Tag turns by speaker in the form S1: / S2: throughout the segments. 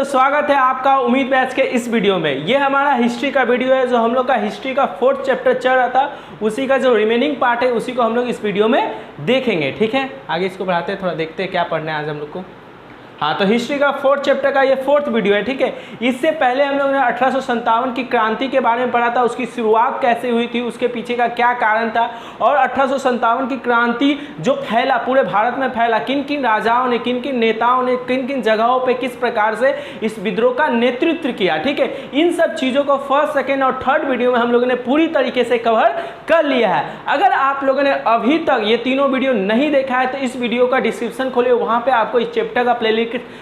S1: स्वागत है आपका उम्मीद बैच के इस वीडियो में। ये हमारा हिस्ट्री का वीडियो है, जो हम लोग का हिस्ट्री का 4th चैप्टर चल रहा था, उसी का जो रिमेनिंग पार्ट है उसी को हम लोग इस वीडियो में देखेंगे। ठीक है, आगे इसको बढ़ाते हैं, थोड़ा देखते हैं क्या पढ़ना है आज हम लोग को। हाँ, तो हिस्ट्री का 4th चैप्टर का ये 4th वीडियो है। ठीक है, इससे पहले हम लोग ने 1857 की क्रांति के बारे में पढ़ा था, उसकी शुरुआत कैसे हुई थी, उसके पीछे का क्या कारण था, और 1857 की क्रांति जो फैला पूरे भारत में फैला, किन किन राजाओं ने, किन किन नेताओं ने किन किन जगहों पे किस प्रकार से इस विद्रोह का नेतृत्व किया। ठीक है, इन सब चीज़ों को 1st, 2nd और 3rd वीडियो में हम लोगों ने पूरी तरीके से कवर कर लिया है। अगर आप लोगों ने अभी तक ये तीनों वीडियो नहीं देखा है तो इस वीडियो का डिस्क्रिप्शन खोलिए, वहाँ पर आपको इस चैप्टर का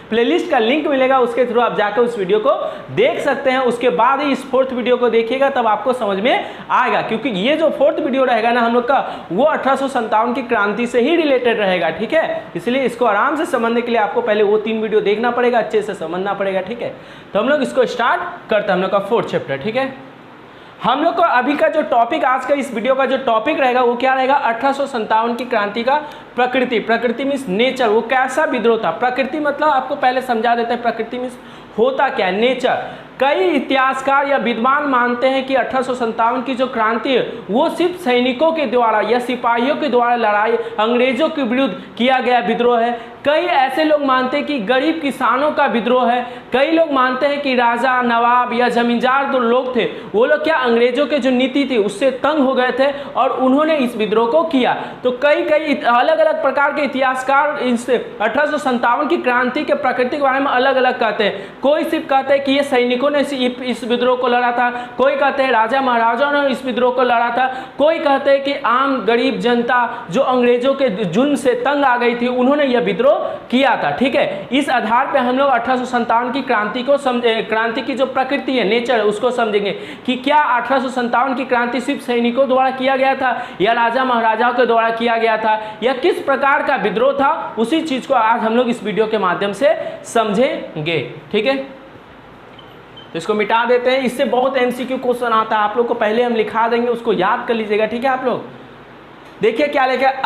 S1: प्लेलिस्ट का लिंक मिलेगा, उसके थ्रू आप जाकर उस वीडियो को देख सकते हैं। उसके बाद ही इस 4th वीडियो को देखिएगा, तब आपको समझ में आएगा, क्योंकि ये जो 4th वीडियो रहेगा ना हम लोग का, वो 1857 की क्रांति से ही रिलेटेड रहेगा। ठीक है, इसलिए इसको आराम से समझने के लिए आपको पहले वो 3 वीडियो देखना पड़ेगा, अच्छे से समझना पड़ेगा। ठीक है, तो हम लोग इसको स्टार्ट करते हैं, हम लोग का 4th चैप्टर। ठीक है, हम लोग को अभी का जो टॉपिक, आज का इस वीडियो का जो टॉपिक रहेगा वो क्या रहेगा, 1857 की क्रांति का प्रकृति। प्रकृति मीन्स नेचर, वो कैसा विद्रोह था। प्रकृति मतलब आपको पहले समझा देते हैं, प्रकृति मीन्स होता क्या है, नेचर। कई इतिहासकार या विद्वान मानते हैं कि 1857 की जो क्रांति है वो सिर्फ सैनिकों के द्वारा या सिपाहियों के द्वारा लड़ाई, अंग्रेजों के विरुद्ध किया गया विद्रोह है। कई ऐसे लोग मानते हैं कि गरीब किसानों का विद्रोह है। कई लोग मानते हैं कि राजा, नवाब या जमींदार जो लोग थे वो लोग क्या अंग्रेजों के जो नीति थी उससे तंग हो गए थे और उन्होंने इस विद्रोह को किया। तो कई अलग अलग प्रकार के इतिहासकार इस 1857 की क्रांति के प्रकृति के बारे में अलग अलग कहते हैं। कोई सिर्फ कहते हैं कि ये सैनिकों ने इस विद्रोह को लड़ा था, कोई कहते हैं राजा महाराजाओं ने इस विद्रोह को लड़ा था, कोई कहते हैं कि आम गरीब जनता जो अंग्रेजों के जुल्म से तंग आ गई थी उन्होंने यह विद्रोह किया था। ठीक है, इस आधार पे हम लोग 1857 की क्रांति को क्रांति की जो प्रकृति है, नेचर है, उसको समझेंगे कि क्या 1857 की क्रांति सिर्फ सैनिकों द्वारा किया गया था या राजा महाराजाओं के द्वारा किया गया था या किस प्रकार का विद्रोह था, उसी चीज को आज हम लोग इस वीडियो के माध्यम से समझेंगे। ठीक है, तो इसको मिटा देते हैं, इससे बहुत MCQ क्वेश्चन आता है, आप लोग को पहले हम लिखा देंगे, उसको याद कर लीजिएगा। ठीक है, आप लोग देखिए क्या लिखा है।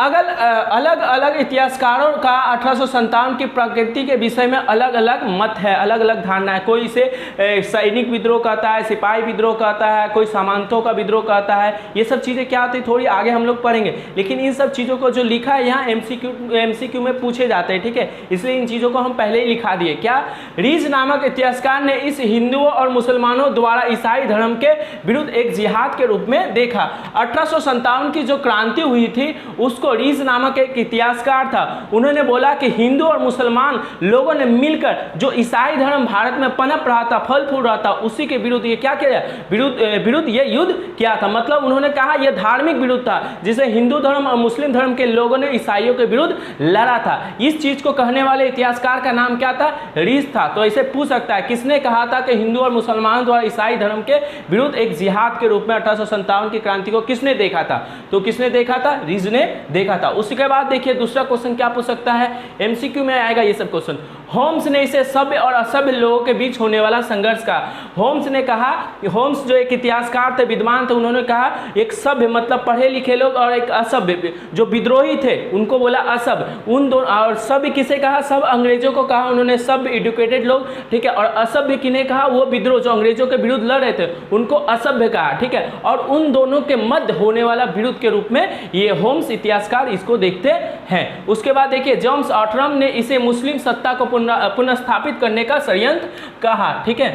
S1: अलग अलग इतिहासकारों का 1857 की प्रकृति के विषय में अलग अलग मत है, अलग अलग धारणा है। कोई इसे सैनिक विद्रोह कहता है, सिपाही विद्रोह कहता है, कोई सामंतों का विद्रोह कहता है। ये सब चीज़ें क्या होती है थोड़ी आगे हम लोग पढ़ेंगे, लेकिन इन सब चीज़ों को जो लिखा है यहाँ MCQ में पूछे जाते हैं। ठीक है, इसलिए इन चीज़ों को हम पहले ही लिखा दिए। क्या, रीज नामक इतिहासकार ने इस हिंदुओं और मुसलमानों द्वारा ईसाई धर्म के विरुद्ध एक जिहाद के रूप में देखा। 1857 की जो क्रांति हुई थी उसको रीज नामक एक इतिहासकार था, उन्होंने बोला कि हिंदू और मुसलमान लोगों ने मिलकर जो ईसाई धर्म भारत में पनप रहा था, फल फूल रहा था, उसी के विरुद्ध ये क्या किया, विरुद्ध ये युद्ध किया था। मतलब उन्होंने कहा यह धार्मिक विरुद्ध था, जिसे हिंदू धर्म और मुस्लिम धर्म के लोगों ने ईसाइयों के विरुद्ध लड़ा था। इस चीज को कहने वाले इतिहासकार का नाम क्या था, रीज था। तो इसे पूछ सकता है किसने कहा था कि हिंदू और मुसलमानों द्वारा ईसाई धर्म के विरुद्ध एक जिहाद के रूप में 1857 की क्रांति को किसने देखा था, तो किसने देखा था, रीज ने देखा था। उसके बाद देखिए दूसरा क्वेश्चन क्या पूछ सकता है, MCQ में आएगा ये सब क्वेश्चन। होम्स ने इसे सभ्य और असभ्य लोगों के बीच होने वाला संघर्ष का, होम्स ने कहा, होम्स जो एक इतिहासकार थे, विद्वान थे, उन्होंने कहा एक सभ्य मतलब पढ़े लिखे लोग और एक असभ्य जो विद्रोही थे उनको बोला असभ्य। उन दोनों, और सभ्य किसे कहा, सब अंग्रेजों को कहा उन्होंने, सभ्य एजुकेटेड लोग। ठीक है, और असभ्य किन्हें कहा, वो विद्रोह जो अंग्रेजों के विरुद्ध लड़ रहे थे उनको असभ्य कहा। ठीक है, और उन दोनों के मध्य होने वाला विरुद्ध के रूप में ये होम्स इतिहासकार इसको देखते हैं। उसके बाद देखिए जेम्स ऑटरम ने इसे मुस्लिम सत्ता को पुनर्स्थापित करने का षड्यंत्र कहा। ठीक है,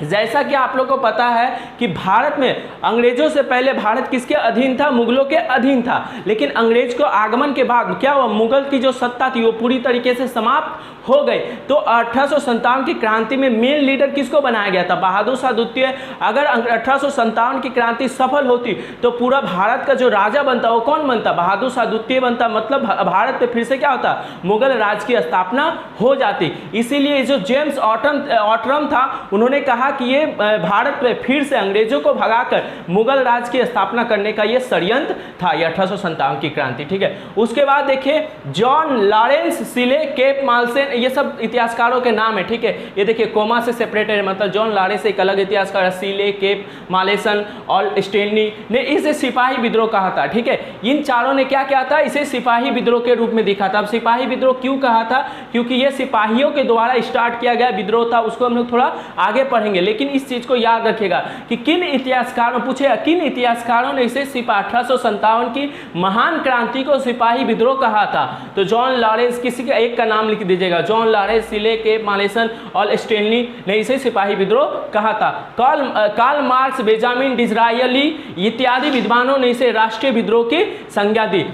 S1: जैसा कि आप लोग को पता है कि भारत में अंग्रेजों से पहले भारत किसके अधीन था, मुगलों के अधीन था। लेकिन अंग्रेज को आगमन के बाद क्या हुआ, मुगल की जो सत्ता थी वो पूरी तरीके से समाप्त हो गई। तो 1857 की क्रांति में मेन लीडर किसको बनाया गया था, बहादुर शाह द्वितीय। अगर 1857 की क्रांति सफल होती तो पूरा भारत का जो राजा बनता वो कौन बनता, बहादुर शाह द्वितीय बनता। मतलब भारत पे फिर से क्या होता, मुगल राज की स्थापना हो जाती। इसीलिए जो जेम्स ऑटरम था उन्होंने कहा कि ये भारत पे फिर से अंग्रेजों को भगाकर मुगल राज की स्थापना करने का ये षड्यंत्र था, ये 1857 की क्रांति। ठीक है, उसके बाद देखिए जॉन लॉरेंस सिले, केप मालसेन, ये सब इतिहासकारों के नाम है। ठीक है, ये देखिए कोमा से सेपरेटेड है, मतलब जॉन लॉरेंस एक अलग इतिहासकार है, सिले, केप मालेसन और स्टेनली ने इसे सिपाही विद्रोह कहा था। ठीक है, इन चारों ने क्या किया था, इसे सिपाही विद्रोह के रूप में दिखा था। अब सिपाही विद्रोह क्यों कहा था, क्योंकि ये सिपाहियों के द्वारा स्टार्ट किया गया विद्रोह था, उसको हम लोग थोड़ा आगे पढ़ेंगे। लेकिन इस चीज को याद रखिएगा कि किन इतिहासकारों, पूछेगा किन इतिहासकारों ने इसे 1857 की महान क्रांति को सिपाही विद्रोह कहा था। तो जॉन लॉरेंस, किसी का एक का नाम लिख दीजिएगा, जॉन लॉरेंस, सिले के मालेसन और स्टेनली ने इसे सिपाही विद्रोह कहा था। कार्ल मार्क्स, बेंजामिन डिज़रायली इत्यादि विद्वानों ने इसे राष्ट्रीय विद्रोह की संज्ञा दी।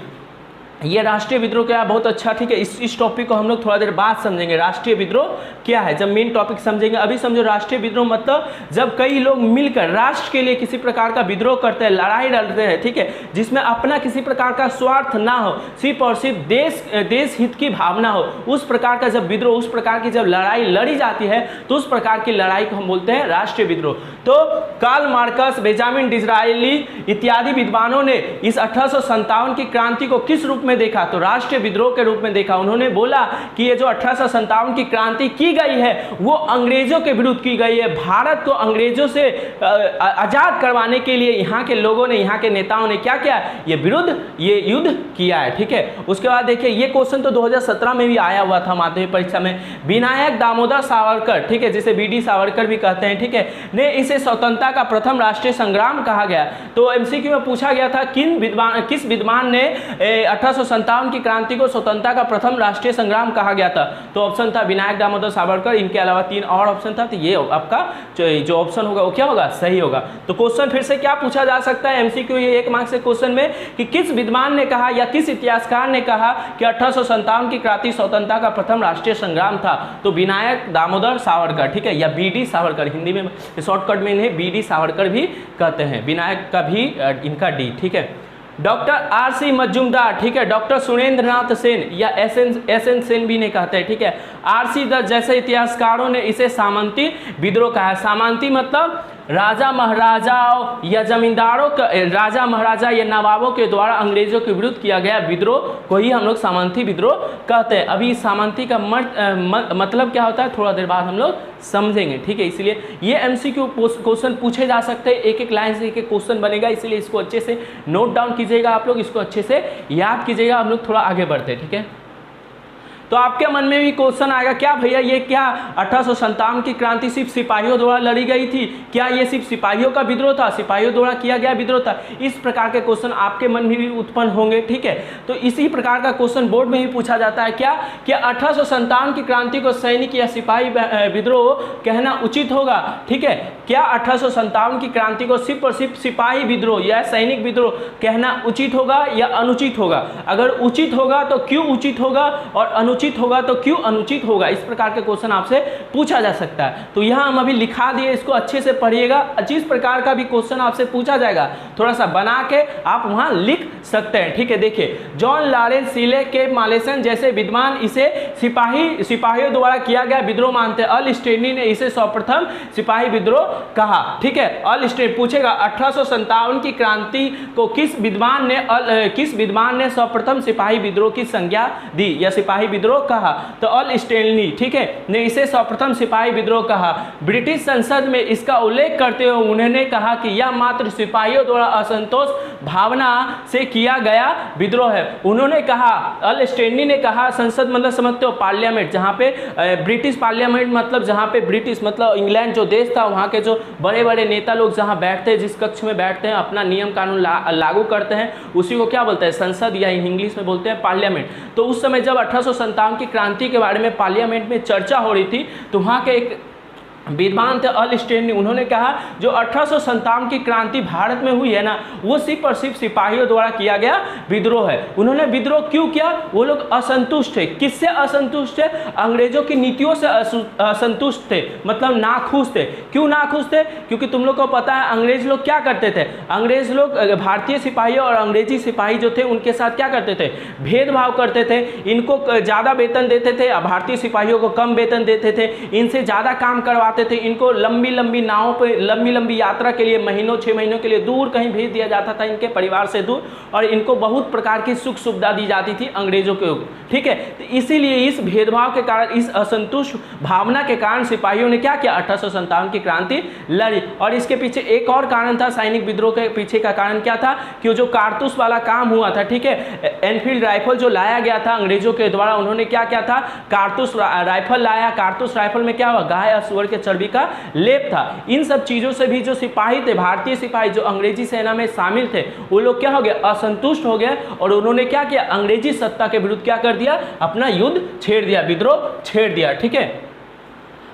S1: ये राष्ट्रीय विद्रोह क्या है, बहुत अच्छा, ठीक है। इस टॉपिक को हम लोग थोड़ा देर बाद समझेंगे, राष्ट्रीय विद्रोह क्या है, जब मेन टॉपिक समझेंगे। अभी समझो राष्ट्रीय विद्रोह मतलब जब कई लोग मिलकर राष्ट्र के लिए किसी प्रकार का विद्रोह करते हैं, लड़ाई लड़ते हैं, ठीक है, जिसमें अपना किसी प्रकार का स्वार्थ ना हो, सिर्फ और सिर्फ देश हित की भावना हो, उस प्रकार का जब विद्रोह, उस प्रकार की जब लड़ाई लड़ी जाती है तो उस प्रकार की लड़ाई को हम बोलते हैं राष्ट्रीय विद्रोह। तो कार्ल मार्क्स, बेंजामिन डिज़रायली इत्यादि विद्वानों ने इस 1857 की क्रांति को किस रूप में देखा, तो राष्ट्रीय विद्रोह के रूप में देखा। उन्होंने बोला कि ये जो 1857 की क्रांति की गई है वो अंग्रेजों के विरुद्ध की गई है, भारत को अंग्रेजों से आजाद करवाने के लिए यहाँ के लोगों ने, यहाँ के नेताओं ने क्या किया, ये युद्ध किया है, ठीक है। उसके बाद देखिए ये क्वेश्चन तो 2017 में भी आया हुआ था माध्यमिक परीक्षा में। विनायक दामोदर सावरकर, ठीक है, जिसे बीडी सावरकर भी कहते हैं, ठीक है, ने इसे स्वतंत्रता का प्रथम राष्ट्रीय संग्राम कहा गया। तो एमसीक्यू में पूछा गया था किस विद्वान ने 1857 की क्रांति को स्वतंत्रता का प्रथम राष्ट्रीय संग्राम कहा गया था। तो ऑप्शन था विनायक दामोदर सावरकर, इनके अलावा 3 और ऑप्शन था। तो ये आपका जो ऑप्शन होगा वो क्या होगा, सही होगा। तो क्वेश्चन फिर से क्या पूछा जा सकता है एमसीक्यू ये 1 मार्क्स के क्वेश्चन में कि किस विद्वान ने कहा या किस इतिहासकार ने कहा कि 1857 की क्रांति स्वतंत्रता का प्रथम राष्ट्रीय संग्राम था। तो विनायक दामोदर सावरकर, ठीक है, या बीडी सावरकर, हिंदी में शॉर्टकट में इन्हें बीडी सावरकर भी कहते हैं, विनायक का भी इनका डी, ठीक है। Doctor RC. मजूमदार, ठीक है, डॉक्टर सुरेंद्र नाथ सेन या एस.एन. सेन भी नहीं कहते हैं, ठीक है। आर.सी. दत्त जैसे इतिहासकारों ने इसे सामंती विद्रोह कहा है। सामंती मतलब राजा महाराजाओं या जमींदारों का, राजा महाराजा या नवाबों के द्वारा अंग्रेजों के विरुद्ध किया गया विद्रोह को ही हम लोग सामंती विद्रोह कहते हैं। अभी सामंती का मतलब क्या होता है थोड़ा देर बाद हम लोग समझेंगे, ठीक है। इसलिए ये एमसीक्यू क्वेश्चन पूछे जा सकते हैं, एक लाइन से एक क्वेश्चन बनेगा, इसलिए इसको अच्छे से नोट डाउन कीजिएगा आप लोग, इसको अच्छे से याद कीजिएगा। हम लोग थोड़ा आगे बढ़ते हैं, ठीक है। तो आपके मन में भी क्वेश्चन आएगा, क्या भैया ये क्या 1857 की क्रांति सिर्फ सिपाहियों द्वारा लड़ी गई थी, क्या ये सिर्फ सिपाहियों का विद्रोह था, सिपाहियों द्वारा किया गया विद्रोह था? इस प्रकार के क्वेश्चन आपके मन में भी उत्पन्न होंगे, ठीक है। तो इसी प्रकार का क्वेश्चन बोर्ड में भी पूछा जाता है, क्या 1857 की क्रांति को सैनिक या सिपाही विद्रोह कहना उचित होगा, ठीक है। क्या 1857 की क्रांति को सिर्फ और सिर्फ सिपाही विद्रोह या सैनिक विद्रोह कहना उचित होगा या अनुचित होगा? अगर उचित होगा तो क्यों उचित होगा, और अनुचित होगा तो क्यों अनुचित होगा? इस प्रकार के क्वेश्चन आपसे पूछा जा सकता है। तो यहां हम अभी लिखा दिए, इसको अच्छे से पढ़िएगा। जिस प्रकार का भी क्वेश्चन आपसे पूछा जाएगा थोड़ा सा बना के आप वहां लिख सकते हैं, ठीक है। देखिए जॉन लॉरेंस, सिले के मालेसन जैसे विद्वान इसे सिपाहियों द्वारा किया गया विद्रोह मानते हैं। अल स्टेनी ने इसे सर्वप्रथम सिपाही विद्रोह कहा, ठीक है। अल स्टेनी पूछेगा 1857 की क्रांति को किस विद्वान ने सर्वप्रथम सिपाही विद्रोह की संज्ञा दी या सिपाही विद्रोह कहा? तो अल स्टेनली, ठीक है, ने इसे सर्वप्रथम सिपाही विद्रोह कहा। ब्रिटिश संसद में इसका उल्लेख करते हुए उन्होंने कहा कि यह मात्र सिपाहियों द्वारा असंतोष भावना से किया गया विद्रोह है। उन्होंने कहा, अल स्टेनली ने कहा, संसद मतलब समझते हो पार्लियामेंट, जहाँ पे ब्रिटिश पार्लियामेंट मतलब जहाँ पे ब्रिटिश मतलब इंग्लैंड जो देश था वहाँ के जो बड़े बड़े नेता लोग जहाँ बैठते हैं, जिस कक्ष में बैठते हैं, अपना नियम कानून लागू करते हैं, उसी को क्या बोलते हैं? संसद, या इंग्लिश में बोलते हैं पार्लियामेंट। तो उस समय जब 1857 की क्रांति के बारे में पार्लियामेंट में चर्चा हो रही थी तो वहाँ के एक विद्वान थे अल स्टेनली, उन्होंने कहा जो 1857 की क्रांति भारत में हुई है ना, वो सिर्फ और सिर्फ सिपाहियों द्वारा किया गया विद्रोह है। उन्होंने विद्रोह क्यों किया? वो लोग असंतुष्ट थे। किससे असंतुष्ट थे? अंग्रेजों की नीतियों से असंतुष्ट थे, मतलब नाखुश थे। क्यों नाखुश थे? क्योंकि तुम लोग को पता है अंग्रेज लोग क्या करते थे, अंग्रेज लोग भारतीय सिपाही और अंग्रेजी सिपाही जो थे उनके साथ क्या करते थे? भेदभाव करते थे। इनको ज़्यादा वेतन देते थे, भारतीय सिपाहियों को कम वेतन देते थे, इनसे ज़्यादा काम करवाते पाते थे, इनको लंबी लंबी नावों पे लंबी लंबी यात्रा के लिए महीनों 6 महीनों के लिए दूर कहीं भेज दिया जाता था इनके परिवार से दूर, और इनको बहुत प्रकार की सुख सुविधा दी जाती थी अंग्रेजों के, ठीक है। तो इसीलिए इस भेदभाव के कारण, इस असंतुष्ट भावना के कारण सिपाहियों ने क्या किया, 1857 की क्रांति लड़ी। और इसके पीछे एक और कारण था, सैनिक विद्रोह के पीछे का कारण क्या था कि जो कारतूस वाला काम हुआ था, ठीक है, एनफील्ड राइफल जो लाया गया था अंग्रेजों के द्वारा, उन्होंने क्या क्या था, कारतूस राइफल लाया। कारतूस राइफल में क्या हुआ, गाय और सुअर के चर्बी का लेप था। इन सब चीजों से भी जो सिपाही थे, भारतीय सिपाही जो अंग्रेजी सेना में शामिल थे, वो लोग क्या हो गए, असंतुष्ट हो गए, और उन्होंने क्या किया, अंग्रेजी सत्ता के विरुद्ध क्या कर दिया, अपना युद्ध छेड़ दिया, विद्रोह छेड़ दिया, ठीक है।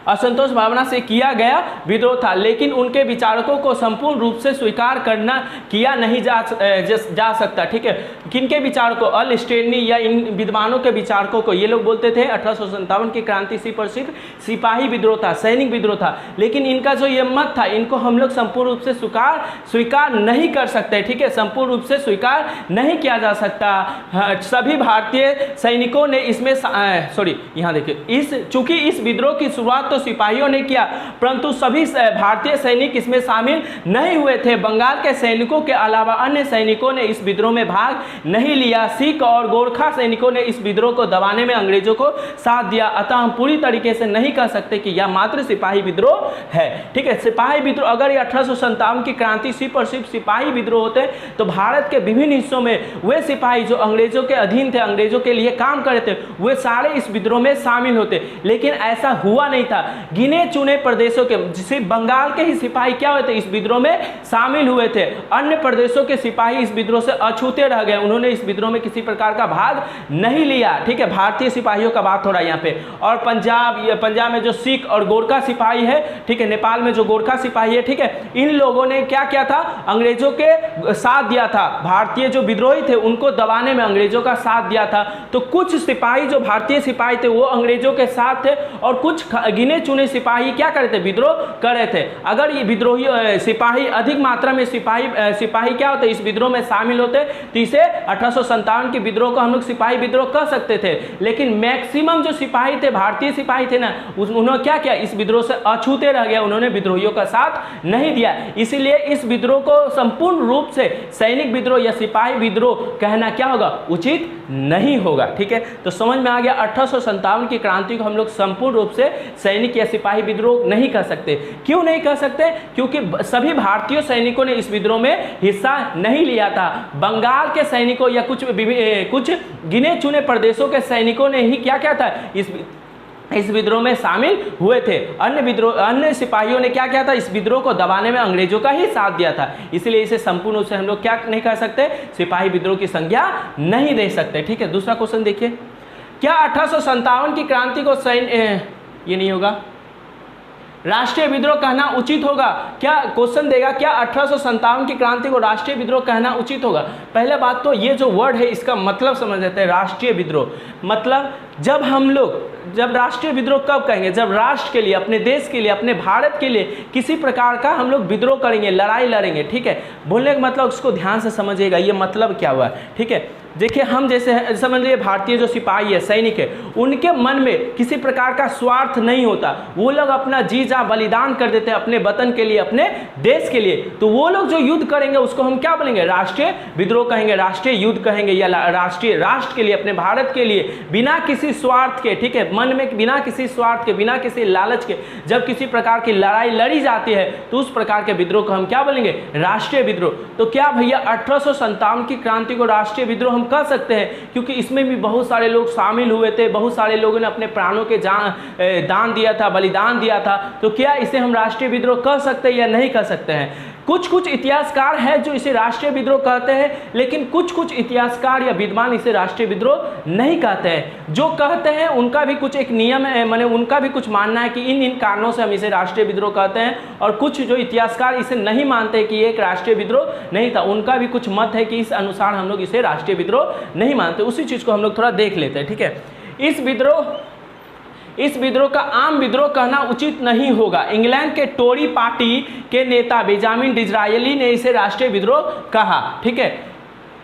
S1: असंतोष भावना से किया गया विद्रोह था, लेकिन उनके विचारकों को संपूर्ण रूप से स्वीकार करना किया नहीं जा सकता, ठीक है। किनके विचारकों, अल स्टेनली या इन विद्वानों के विचारकों को, ये लोग बोलते थे 1857 की क्रांति प्रसिद्ध सिपाही विद्रोह था, सैनिक विद्रोह था, लेकिन इनका जो ये मत था, इनको हम लोग संपूर्ण रूप से स्वीकार नहीं कर सकते, ठीक है, संपूर्ण रूप से स्वीकार नहीं किया जा सकता। सभी भारतीय सैनिकों ने इसमें यहाँ देखिए, चूंकि इस विद्रोह की शुरुआत तो सिपाहियों ने किया, परंतु सभी भारतीय सैनिक इसमें शामिल नहीं हुए थे। बंगाल के सैनिकों के अलावा अन्य सैनिकों ने इस विद्रोह में भाग नहीं लिया। सिख और गोरखा सैनिकों ने इस विद्रोह को दबाने में अंग्रेजों को साथ दिया। अतः हम पूरी तरीके से नहीं कह सकते कि यह मात्र सिपाही विद्रोह है, ठीक है। सिपाही विद्रोह, अगर यह 1857 की क्रांति सिर्फ सिपाही विद्रोह होते तो भारत के विभिन्न हिस्सों में वे सिपाही जो अंग्रेजों के अधीन थे, अंग्रेजों के लिए काम कर रहे थे, वे सारे इस विद्रोह में शामिल होते, लेकिन ऐसा हुआ नहीं था। गिने चुने प्रदेशों के, सिर्फ बंगाल के ही सिपाही क्या हुए थे, इस विद्रोह में शामिल हुए थे। अन्य प्रदेशों के सिपाही इस विद्रोह से अछूते रह गए, उन्होंने इस विद्रोह में किसी प्रकार का भाग नहीं लिया, ठीक है। भारतीय सिपाहियों का बात हो रहा है यहाँ पे। और पंजाब में जो सिख और गोरखा सिपाही है, ठीक है, नेपाल में जो गोरखा सिपाही है, ठीक है, इन लोगों ने क्या किया था, अंग्रेजों के साथ दिया था। भारतीय जो विद्रोही थे उनको दबाने में अंग्रेजों का साथ दिया था। तो कुछ सिपाही जो भारतीय सिपाही थे वो अंग्रेजों के साथ थे, और कुछ गिने चुने सिपाही क्या कर रहे थे, विद्रोह कर रहे थे। अगर ये विद्रोही सिपाही अधिक मात्रा में सिपाही क्या होते, इस विद्रोह में शामिल होते, तो इसे 1857 के विद्रोह को हम लोग सिपाही विद्रोह कह सकते थे। लेकिन मैक्सिमम जो सिपाही थे, भारतीय सिपाही थे ना, उन्होंने क्या किया, इस विद्रोह से अछूते रह गया, उन्होंने विद्रोहियों का साथ नहीं दिया। इसीलिए इस विद्रोह को संपूर्ण रूप से सैनिक विद्रोह या सिपाही विद्रोह कहना क्या होगा, उचित नहीं होगा, ठीक है। तो समझ में आ गया, 1857 की क्रांति को हम लोग संपूर्ण रूप से सैनिक या सिपाही विद्रोह नहीं कह सकते। क्यों नहीं कह सकते, क्योंकि सभी भारतीय सैनिकों ने इस विद्रोह में हिस्सा नहीं लिया था। बंगाल के सैनिकों या कुछ गिने चुने प्रदेशों के सैनिकों ने ही क्या किया था, इस विद्रोह में शामिल हुए थे। अन्य सिपाहियों ने क्या किया था, इस विद्रोह को दबाने में अंग्रेजों का ही साथ दिया था। इसलिए इसे संपूर्ण रूप से हम लोग क्या नहीं कह सकते, सिपाही विद्रोह की संज्ञा नहीं दे सकते, ठीक है। दूसरा क्वेश्चन देखिए, क्या 1857 की क्रांति को ये नहीं होगा, राष्ट्रीय विद्रोह कहना उचित होगा? क्या क्वेश्चन देगा, क्या 1857 की क्रांति को राष्ट्रीय विद्रोह कहना उचित होगा? पहले बात तो ये जो वर्ड है इसका मतलब समझ लेते हैं। राष्ट्रीय विद्रोह मतलब जब राष्ट्रीय विद्रोह कब कहेंगे, जब राष्ट्र के लिए, अपने देश के लिए, अपने भारत के लिए किसी प्रकार का हम लोग विद्रोह करेंगे, लड़ाई लड़ेंगे, ठीक है। बोलने का मतलब उसको ध्यान से समझिएगा, ये मतलब क्या हुआ, ठीक है। देखिए, हम जैसे समझ लीजिए भारतीय जो सिपाही है, सैनिक है, उनके मन में किसी प्रकार का स्वार्थ नहीं होता। वो लोग अपना जी जान बलिदान कर देते हैं अपने वतन के लिए, अपने देश के लिए। तो वो लोग जो युद्ध करेंगे उसको हम क्या बोलेंगे, राष्ट्रीय विद्रोह कहेंगे, राष्ट्रीय युद्ध कहेंगे, या राष्ट्रीय, राष्ट्र के लिए, अपने भारत के लिए, बिना किसी स्वार्थ के, ठीक है, मन में बिना किसी स्वार्थ के, बिना किसी लालच के जब किसी प्रकार की लड़ाई लड़ी जाती है तो उस प्रकार के विद्रोह को हम क्या बोलेंगे, राष्ट्रीय विद्रोह। तो क्या भैया 1857 की क्रांति को राष्ट्रीय विद्रोह हम कह सकते हैं? क्योंकि इसमें भी बहुत सारे लोग शामिल हुए थे, बहुत सारे लोगों ने अपने प्राणों के दान दिया था, बलिदान दिया था। तो क्या इसे हम राष्ट्रीय विद्रोह कह सकते हैं या नहीं कह सकते हैं? कुछ इतिहासकार हैं जो इसे राष्ट्रीय विद्रोह कहते हैं, लेकिन कुछ इतिहासकार या विद्वान इसे राष्ट्रीय विद्रोह नहीं कहते हैं। जो कहते हैं उनका भी कुछ एक नियम है, माने उनका भी कुछ मानना है कि इन कारणों से हम इसे राष्ट्रीय विद्रोह कहते हैं। और कुछ जो इतिहासकार इसे नहीं मानते कि ये एक राष्ट्रीय विद्रोह नहीं था, उनका भी कुछ मत है कि इस अनुसार हम लोग इसे राष्ट्रीय विद्रोह नहीं मानते। उसी चीज़ को हम लोग थोड़ा देख लेते हैं, ठीक है। इस विद्रोह का आम विद्रोह कहना उचित नहीं होगा। इंग्लैंड के टोरी पार्टी के नेता बेंजामिन डिज़रायली ने इसे राष्ट्रीय विद्रोह कहा, ठीक है।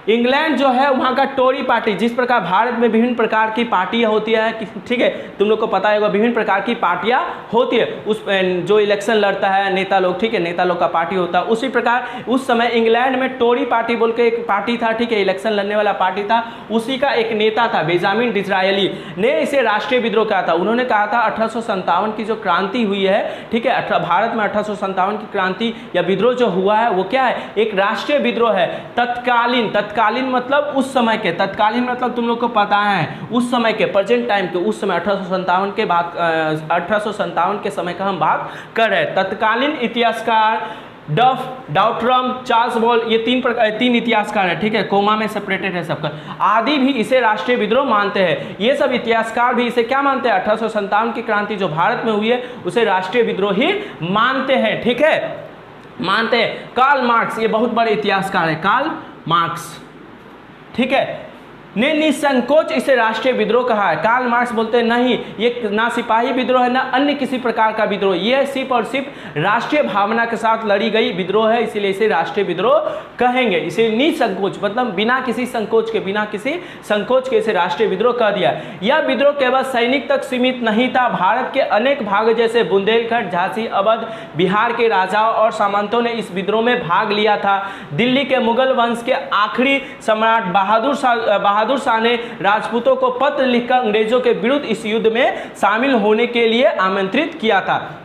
S1: इंग्लैंड जो है वहाँ का टोरी पार्टी, जिस प्रकार भारत में विभिन्न प्रकार की पार्टियाँ होती है, ठीक है, तुम लोग को पता होगा विभिन्न प्रकार की पार्टियाँ होती है, उस जो इलेक्शन लड़ता है नेता लोग, ठीक है, नेता लोग का पार्टी होता है, उसी प्रकार उस समय इंग्लैंड में टोरी पार्टी बोल के एक पार्टी था, ठीक है, इलेक्शन लड़ने वाला पार्टी था, उसी का एक नेता था बेंजामिन डिज़रायली ने इसे राष्ट्रीय विद्रोह कहा था। उन्होंने कहा था 1857 की जो क्रांति हुई है, ठीक है, भारत में 1857 की क्रांति या विद्रोह जो हुआ है वो क्या है, एक राष्ट्रीय विद्रोह है। तत्कालीन मतलब उस समय के, तत्कालीन मतलब तुम लोग को पता है उस समय के, प्रेजेंट टाइम के, उस समय 1857 के बाद 1857 के समय का हम बात कर रहे हैं। तत्कालीन इतिहासकार डफ, डाउट्रम, चार्ल्स बॉल, ये तीन इतिहासकार हैं, ठीक है, कोमा में सेपरेटेड है सबका, आदि भी इसे राष्ट्रीय विद्रोह मानते हैं। ये सब इतिहासकार भी इसे क्या मानते हैं, 1857 की क्रांति जो भारत में हुई है उसे राष्ट्रीय विद्रोह ही मानते हैं, ठीक है, मानते हैं। कार्ल मार्क्स, ये बहुत बड़े इतिहासकार है, कार्ल मार्क्स, ठीक है, ने निसंकोच इसे राष्ट्रीय विद्रोह कहा है। कार्ल मार्क्स बोलते हैं नहीं, ये ना सिपाही विद्रोह है ना अन्य किसी प्रकार का विद्रोह, यह सिर्फ और सिर्फ राष्ट्रीय भावना के साथ लड़ी गई विद्रोह है, इसीलिए इसे राष्ट्रीय विद्रोह कहेंगे। इसे निसंकोच मतलब बिना किसी संकोच के, बिना किसी संकोच के इसे राष्ट्रीय विद्रोह कह दिया। यह विद्रोह केवल सैनिक तक सीमित नहीं था, भारत के अनेक भाग जैसे बुंदेलखंड, झांसी, अवध, बिहार के राजाओं और सामंतों ने इस विद्रोह में भाग लिया था। दिल्ली के मुगल वंश के आखिरी सम्राट बहादुर शाह ने राजपूतों को पत्र लिखकर अंग्रेजों के विरुद्ध इस युद्ध में शामिल होने के लिए आमंत्रित किया था।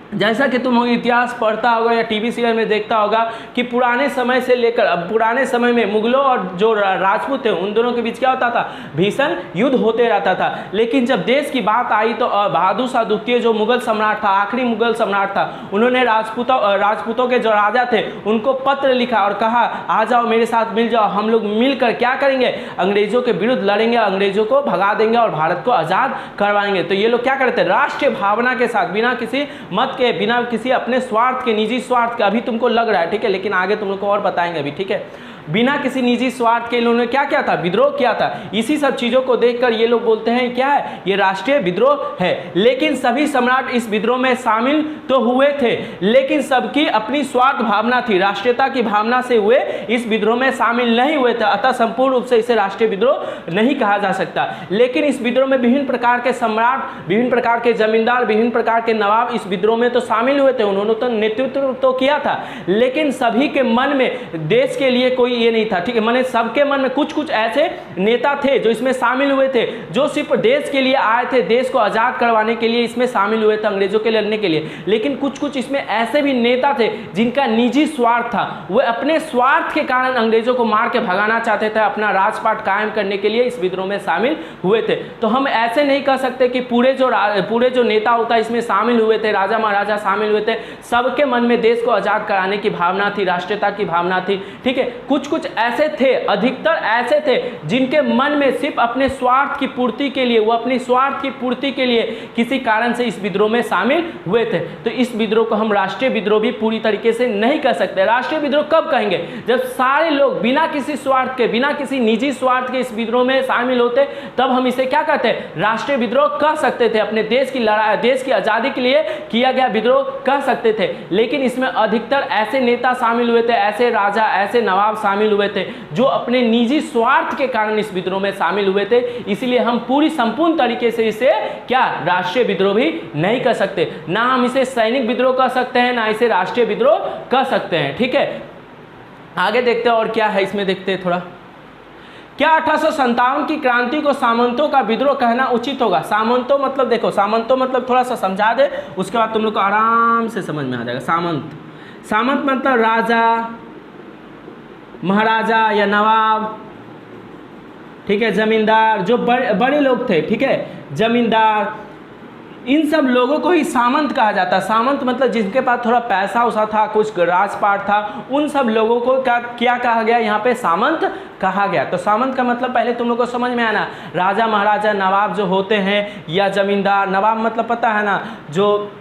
S1: जैसा कि तुम इतिहास पढ़ता होगा या टीवी सीरियल में देखता होगा कि पुराने समय से लेकर अब पुराने समय में मुगलों और जो राजपूत थे उन दोनों के बीच क्या होता था, भीषण युद्ध होते रहता था। लेकिन जब देश की बात आई तो बहादुर शाह द्वितीय जो मुगल सम्राट था, आखिरी मुगल सम्राट था, उन्होंने राजपूतों के जो राजा थे उनको पत्र लिखा और कहा आ जाओ मेरे साथ मिल जाओ, हम लोग मिलकर क्या करेंगे, अंग्रेजों के विरुद्ध लड़ेंगे, अंग्रेजों को भगा देंगे और भारत को आज़ाद करवाएंगे। तो ये लोग क्या करते हैं, राष्ट्रीय भावना के साथ, बिना किसी मत के, बिना किसी अपने स्वार्थ के, निजी स्वार्थ के, अभी तुमको लग रहा है, ठीक है, लेकिन आगे तुम लोग को और बताएंगे अभी, ठीक है, बिना किसी निजी स्वार्थ के इन्होंने क्या किया था, विद्रोह किया था। इसी सब चीज़ों को देखकर ये लोग बोलते हैं क्या है, ये राष्ट्रीय विद्रोह है। लेकिन सभी सम्राट इस विद्रोह में शामिल तो हुए थे, लेकिन सबकी अपनी स्वार्थ भावना थी, राष्ट्रीयता की भावना से हुए इस विद्रोह में शामिल नहीं हुए थे, अतः संपूर्ण रूप से इसे राष्ट्रीय विद्रोह नहीं कहा जा सकता। लेकिन इस विद्रोह में विभिन्न प्रकार के सम्राट, विभिन्न प्रकार के जमींदार, विभिन्न प्रकार के नवाब इस विद्रोह में तो शामिल हुए थे, उन्होंने तो नेतृत्व तो किया था, लेकिन सभी के मन में देश के लिए कोई ये नहीं था, ठीक है, माने सबके मन में कुछ कुछ ऐसे नेता थे जो इसमें शामिल हुए थे, जो सिर्फ देश के लिए आए थे, देश को आजाद करवाने के लिए इसमें शामिल हुए थे, अंग्रेजों के लड़ने के लिए। लेकिन कुछ कुछ इसमें ऐसे भी नेता थे जिनका निजी स्वार्थ था, वे अपने स्वार्थ के कारण अंग्रेजों को मार के भगाना चाहते थे, अपना राजपाट कायम करने के लिए इस विद्रोह में शामिल हुए थे। तो हम ऐसे नहीं कह सकते कि पूरे जो नेता होता है इसमें शामिल हुए थे, राजा महाराजा शामिल हुए थे, सबके मन में देश को आजाद कराने की भावना थी, राष्ट्रीयता की भावना थी, ठीक है। कुछ कुछ ऐसे थे, अधिकतर ऐसे थे जिनके मन में सिर्फ अपने स्वार्थ की पूर्ति के लिए, वो अपनी स्वार्थ की पूर्ति के लिए किसी कारण से इस विद्रोह में शामिल हुए थे। तो इस विद्रोह को हम राष्ट्रीय विद्रोह भी पूरी तरीके से नहीं कह सकते। राष्ट्रीय विद्रोह कब कहेंगे, जब सारे लोग बिना किसी स्वार्थ के, बिना किसी निजी स्वार्थ के इस विद्रोह में शामिल होते, तब हम इसे क्या कहते हैं, राष्ट्रीय विद्रोह कह सकते थे। अपने देश की लड़ाई, देश की आज़ादी के लिए किया गया विद्रोह कह सकते थे। लेकिन इसमें अधिकतर ऐसे नेता शामिल हुए थे, ऐसे राजा, ऐसे नवाब शामिल हुए थे जो अपने निजी स्वार्थ के कारण इस विद्रोह में शामिल हुए थे। इसलिए हम पूरी संपूर्ण तरीके से इसे क्या, राष्ट्रीय विद्रोह भी नहीं कर सकते। ना हम इसे सैनिक विद्रोह कह सकते हैं, ना इसे राष्ट्रीय विद्रोह कह सकते हैं, ठीक है। आगे देखते हैं और क्या है इसमें, देखते हैं थोड़ा। क्या 1857 की क्रांति को सामंतों का विद्रोह कहना उचित होगा? सामंतों मतलब देखो, सामंतों मतलब थोड़ा सा समझा दे, उसके बाद तुम लोग को आराम से समझ में आ जाएगा। सामंत मतलब राजा, महाराजा या नवाब, ठीक है, जमींदार, जो बड़े लोग थे, ठीक है, जमींदार, इन सब लोगों को ही सामंत कहा जाता है। सामंत मतलब जिनके पास थोड़ा पैसा उसा था, कुछ राजपाट था, उन सब लोगों को क्या कहा गया यहाँ पे, सामंत कहा गया। तो सामंत का मतलब पहले तुम लोग को समझ में आना, राजा महाराजा नवाब जो होते हैं या जमींदार, नवाब मतलब पता है ना, जो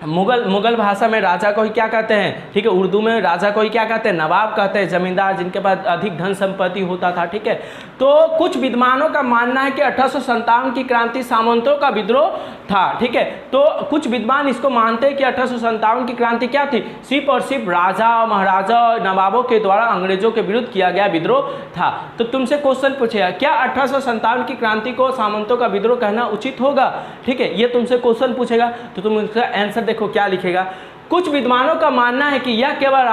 S1: मुगल भाषा में राजा को ही क्या कहते हैं, ठीक है, उर्दू में राजा को ही क्या कहते हैं, नवाब कहते हैं, जमींदार जिनके पास अधिक धन संपत्ति होता था, ठीक है। तो कुछ विद्वानों का मानना है कि 1857 की क्रांति सामंतों का विद्रोह था, ठीक है। तो कुछ विद्वान इसको मानते हैं कि 1857 की क्रांति क्या थी, सिर्फ और सिर्फ राजा महाराजा और नवाबों के द्वारा अंग्रेजों के विरुद्ध किया गया विद्रोह था। तो तुमसे क्वेश्चन पूछेगा, क्या 1857 की क्रांति को सामंतों का विद्रोह कहना उचित होगा, ठीक है, ये तुमसे क्वेश्चन पूछेगा। तो तुम इसका आंसर देखो क्या लिखेगा। कुछ विद्वानों का मानना है कि यह केवल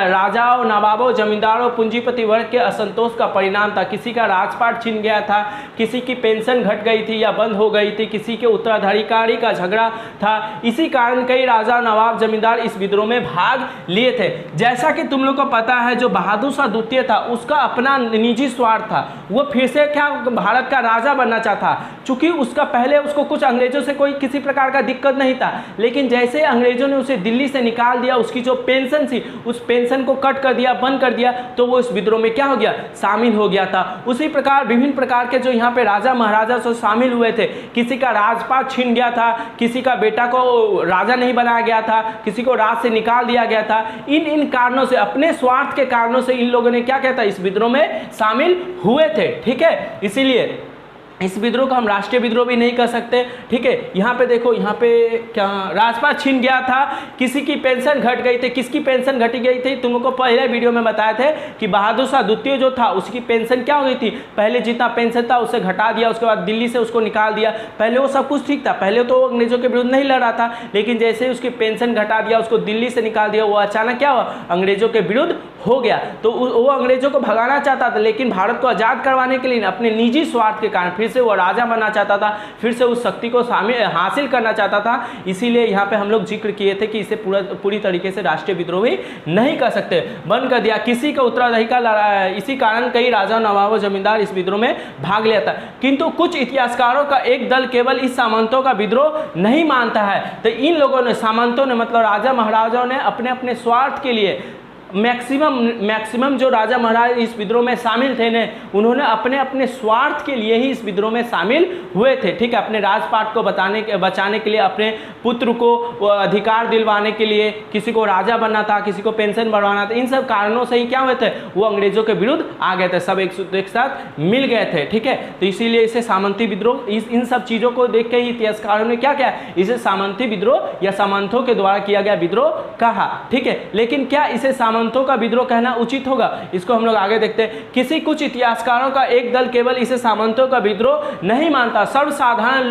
S1: राजाओं, नवाबों, जमींदारों, पूंजीपति वर्ग के असंतोष का परिणाम था। किसी का राजपाट छिन गया था, किसी की पेंशन घट गई थी या बंद हो गई थी, किसी के उत्तराधिकारी का झगड़ा था। इसी कारण कई राजा, नवाब, जमींदार इस विद्रोह में भाग लिए थे। जैसा कि तुम लोग को पता है, जो बहादुर शाह द्वितीय था उसका अपना निजी स्वार्थ था, वो फिर से क्या भारत का राजा बनना चाहता। चूंकि उसका पहले उसको कुछ अंग्रेजों से कोई किसी प्रकार का दिक्कत नहीं था, लेकिन जैसे अंग्रेजों ने उसे दिल्ली से निकाल दिया, उसकी जो पेंशन थी उस पेंशन को कट कर दिया, बंद कर दिया, तो वो इस विद्रोह में क्या हो गया, शामिल हो गया था। उसी प्रकार विभिन्न प्रकार के जो यहाँ पे राजा महाराजा से शामिल हुए थे, किसी का राजपाट छीन गया था, किसी का बेटा को राजा नहीं बनाया गया था, किसी को राज से निकाल दिया गया था। इन कारणों से, अपने स्वार्थ के कारणों से इन लोगों ने क्या कहता, इस विद्रोह में शामिल हुए थे, ठीक है। इसीलिए इस विद्रोह को हम राष्ट्रीय विद्रोह भी नहीं कर सकते, ठीक है। यहाँ पे देखो, यहाँ पे क्या राजपाट छीन गया था, किसी की पेंशन घट गई थी। किसकी पेंशन घटी गई थी, तुमको पहले वीडियो में बताए थे कि बहादुर शाह द्वितीय जो था उसकी पेंशन क्या हो गई थी, पहले जितना पेंशन था उसे घटा दिया, उसके बाद दिल्ली से उसको निकाल दिया। पहले वो सब कुछ ठीक था, पहले तो अंग्रेजों के विरुद्ध नहीं लड़ रहा था, लेकिन जैसे ही उसकी पेंशन घटा दिया, उसको दिल्ली से निकाल दिया, वो अचानक क्या हुआ, अंग्रेजों के विरुद्ध हो गया। तो वो अंग्रेजों को भगाना चाहता था, लेकिन भारत को आज़ाद करवाने के लिए अपने निजी स्वार्थ के कारण फिर से वो राजा बनना चाहता था, फिर से उस शक्ति को हासिल करना चाहता था। इसीलिए यहाँ पे हम लोग जिक्र किए थे कि इसे पूरी तरीके से राष्ट्रीय विद्रोह ही नहीं कर सकते, बंद कर दिया। किसी का उत्तराधिकार, इसी कारण कई राजा, नवाब, जमींदार इस विद्रोह में भाग लिया था। किंतु कुछ इतिहासकारों का एक दल केवल इस सामंतों का विद्रोह नहीं मानता है। तो इन लोगों ने, सामंतों ने, मतलब राजा महाराजाओं ने अपने अपने स्वार्थ के लिए मैक्सिमम जो राजा महाराज इस विद्रोह में शामिल थे ने, उन्होंने अपने अपने स्वार्थ के लिए ही इस विद्रोह में शामिल हुए थे, ठीक है। अपने राजपाट को बचाने के लिए, अपने पुत्र को अधिकार दिलवाने के लिए, किसी को राजा बनना था, किसी को पेंशन बढ़वाना था, इन सब कारणों से ही क्या हुए थे, वो अंग्रेजों के विरुद्ध आ गए थे, सब एक साथ मिल गए थे, ठीक है। तो इसीलिए इसे सामंती विद्रोह, इन सब चीज़ों को देख के ही इतिहासकारों ने क्या किया, इसे सामंती विद्रोह या सामंतों के द्वारा किया गया विद्रोह कहा, ठीक है। लेकिन क्या इसे सामंतों का विद्रोह कहना उचित होगा, इसको हम लोग आगे देखते हैं। कुछ इतिहासकारों का एक दल केवल इसे सामंतों का विद्रोह नहीं मानता। सर्वसाधारण